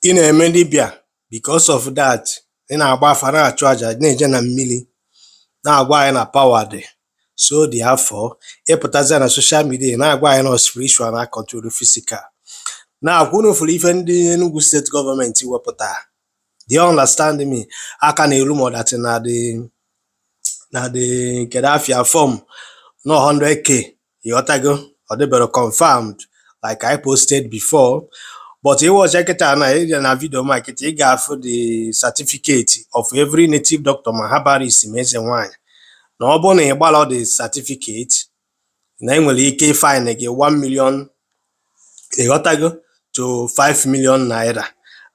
ị na-eme dibịa because of that ị na-agba afa na-achụ aja na-eje na mmiri na-agwa anyị na power dị so dị afọ ịpụtazia na social media na-agwa anyị na spiritual na control physical na-agwa unu fụrụ ife ndị Enugu steeti gọọmenti wepụtara. Do you understand me? Aka na-eru mọdatị na the kedafia form no 100k ịghọtago ọ dịbere confirmed like I posted before. But he was na video market, he got for the certificate of every native doctor Mahabaris meze nwanyị. Na ọ bụ na ịgbala the certificate, na enwere ike fine gị 1 million to 5 million naira.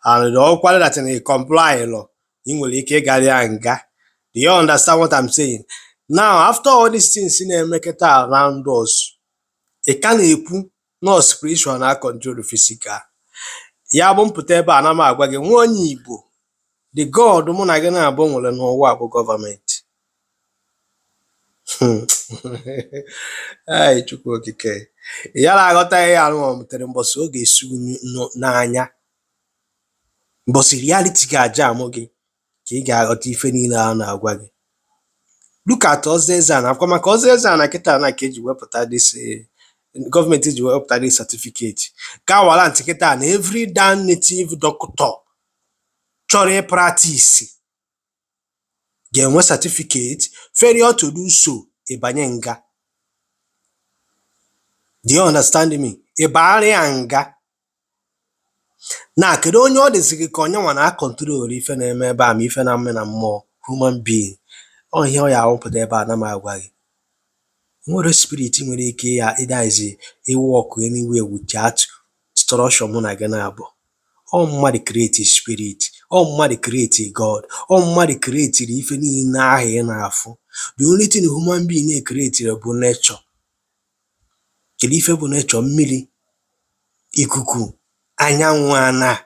And all that in a comply law, you nwere ike ịgarị nga. Do you understand what I'm saying? Now, after all these things in a market around us, it can ekwu no spiritual na control the physical. Ya bụ mpụta ebe a na m agwa gị nwa onye Igbo, the God mụ na gị na-abụ nwere n'ụwa bụ gọọmenti. Ai Chukwu okike, ya na-aghọta ihe anụ mụtere mbọsị ọ ga-esi n'anya, mbọsị reality ga-aja amụ gị ka ị ga-aghọta ife niile a na-agwa gị. Look at Ozezana, akwa maka Ozezana kịta na ka eji wepụta this gọọmenti ji wepụta this certificate ka warrant kịta na every damn native doctor chọrọ ịpractice ga-enwe certificate failure to do so ịbanye nga. Do you understand me? Ịbagharị ya nga. Na kedu onye ọ dịzị gị ka onye nwa na control ife na-eme ebe a ma ife na mme na mmụọ human being ọ ihe ọ ya awụpụta ebe a na m agwa gị. Nwere spirit nwere ike ya ịdaizi iwalk anywhere without instruction mụ na gị na-abụ. Ọ mmadụ create spirit, ọ mmadụ create God, ọ mmadụ create ife niile ahụ ị na-afụ. The only thing human being na-create bụ nature. Kedu ife bụ nature? Mmiri, ikuku, anyanwụ, ana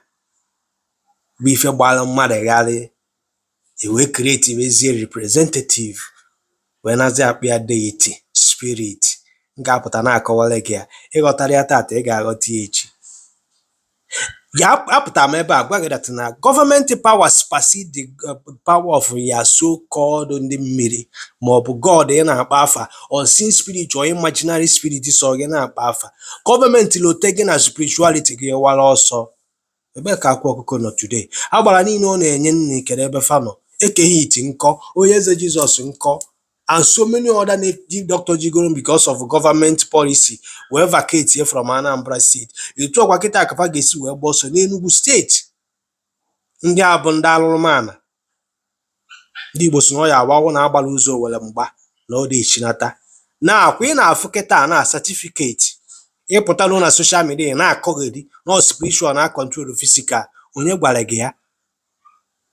bụ ife gbara mmadụ gharị ewe create ezie representative wee nazi akpụ ya deity spirit. M ga-apụta na-akọwara gị ya, ịghọtara ya tata ị ga-aghọta ya echi. Ya apụta m ebe a gwa gị that na gọọmenti power supersede the power of ya so called ndị mmiri maọbụ God ị na-akpa afa unseen spirit or imaginary spirit so gị na-akpa afa. Gọọmenti lote gị na spirituality gị wara ọsọ. Ebe ka akwa ọkụkọ nọ today? Agbara niile ọ na-enye nna ikere ebe fa nọ ekeghị iti nkọ, onye eze Jizọs nkọ, and so many other native doctor jigoro because of government policy wee vacate here from Anambra State. Etu ọkwa kịta akafa ga-esi wee gba ọsọ n'Enugu steeti. Ndị a bụ ndị alụrụmana. Ndị Igbo si na ọ ya agbawụ na agbara ụzọ were mgba na ọ dị echinata. Na akwa ị na-afụ kịta na certificate ịpụtalụ na social media na-akọgheri na spiritual na control physical. Onye gwara gị ya?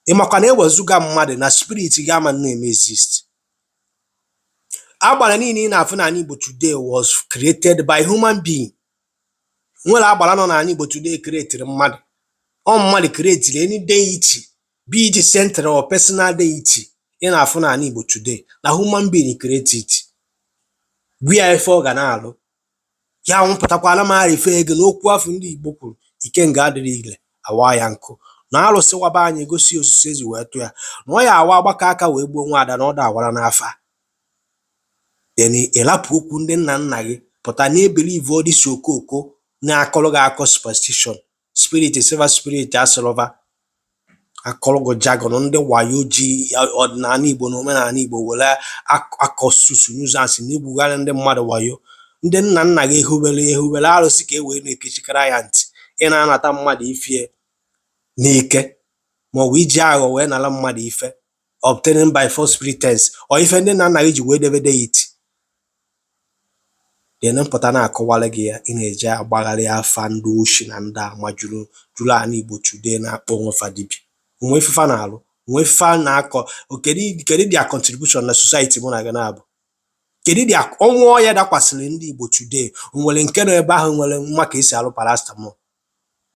Ịmakwa na ewezuga mmadụ na spirit gị ama na-eme exist. Agbara niile ị na-afụ n'ala Igbo today was created by human being. Nwere agbara nọ n'ala Igbo today created mmadụ. Ọ mmadụ created any deity, be it central or personal deity ị na-afụ n'ala Igbo today na human being created. Gwa ya ife ọ ga na-alụ. Ya nwụpụtakwala mara ife ego n'okwu afọ ndị Igbo kwuru ike nga adịrị ile awa ya nkụ. Na alụsịwaba anyị egosi osisi ezi wee tụ ya na ọ ya awa agbaka aka wee gbuo nwaada na ọ da awara n'afa. Then ịlapụ okwu ndị nna nna gị pụta na-ebelieve all this okoko na-akọrọ gị akọ superstition spirit silver spirit asịrọva akọrọ gị jargon ndị wayo ji ọdịnala Igbo na omenala Igbo were akọ susu nuisance na igbugharị ndị mmadụ wayo. Ndị nna nna gị ehubere arụsị ka e wee na-ekechikara ya ntị ị na-anata mmadụ ifie n'ike maọbụ iji aghọ wee nara mmadụ ife obtaining by false pretense ọ ife ndị nna nna gị ji wee debede iti. Then mpụta na-akọwara gị ya ị na-eje agbagharị afa ndị oshi na ndị ama juru ala Igbo today na-akpọ onwefa dibịa. Onwe ifefa na-alụ, onwe ifefa na-akọ. Kedu dia contribution na society mụ na gị na-abụ? Kedu dia ọnwụ ọya dakwasịrị ndị Igbo today? O nwere nke nọ ebe ahụ nwere mma ka esi alụ paracetamol?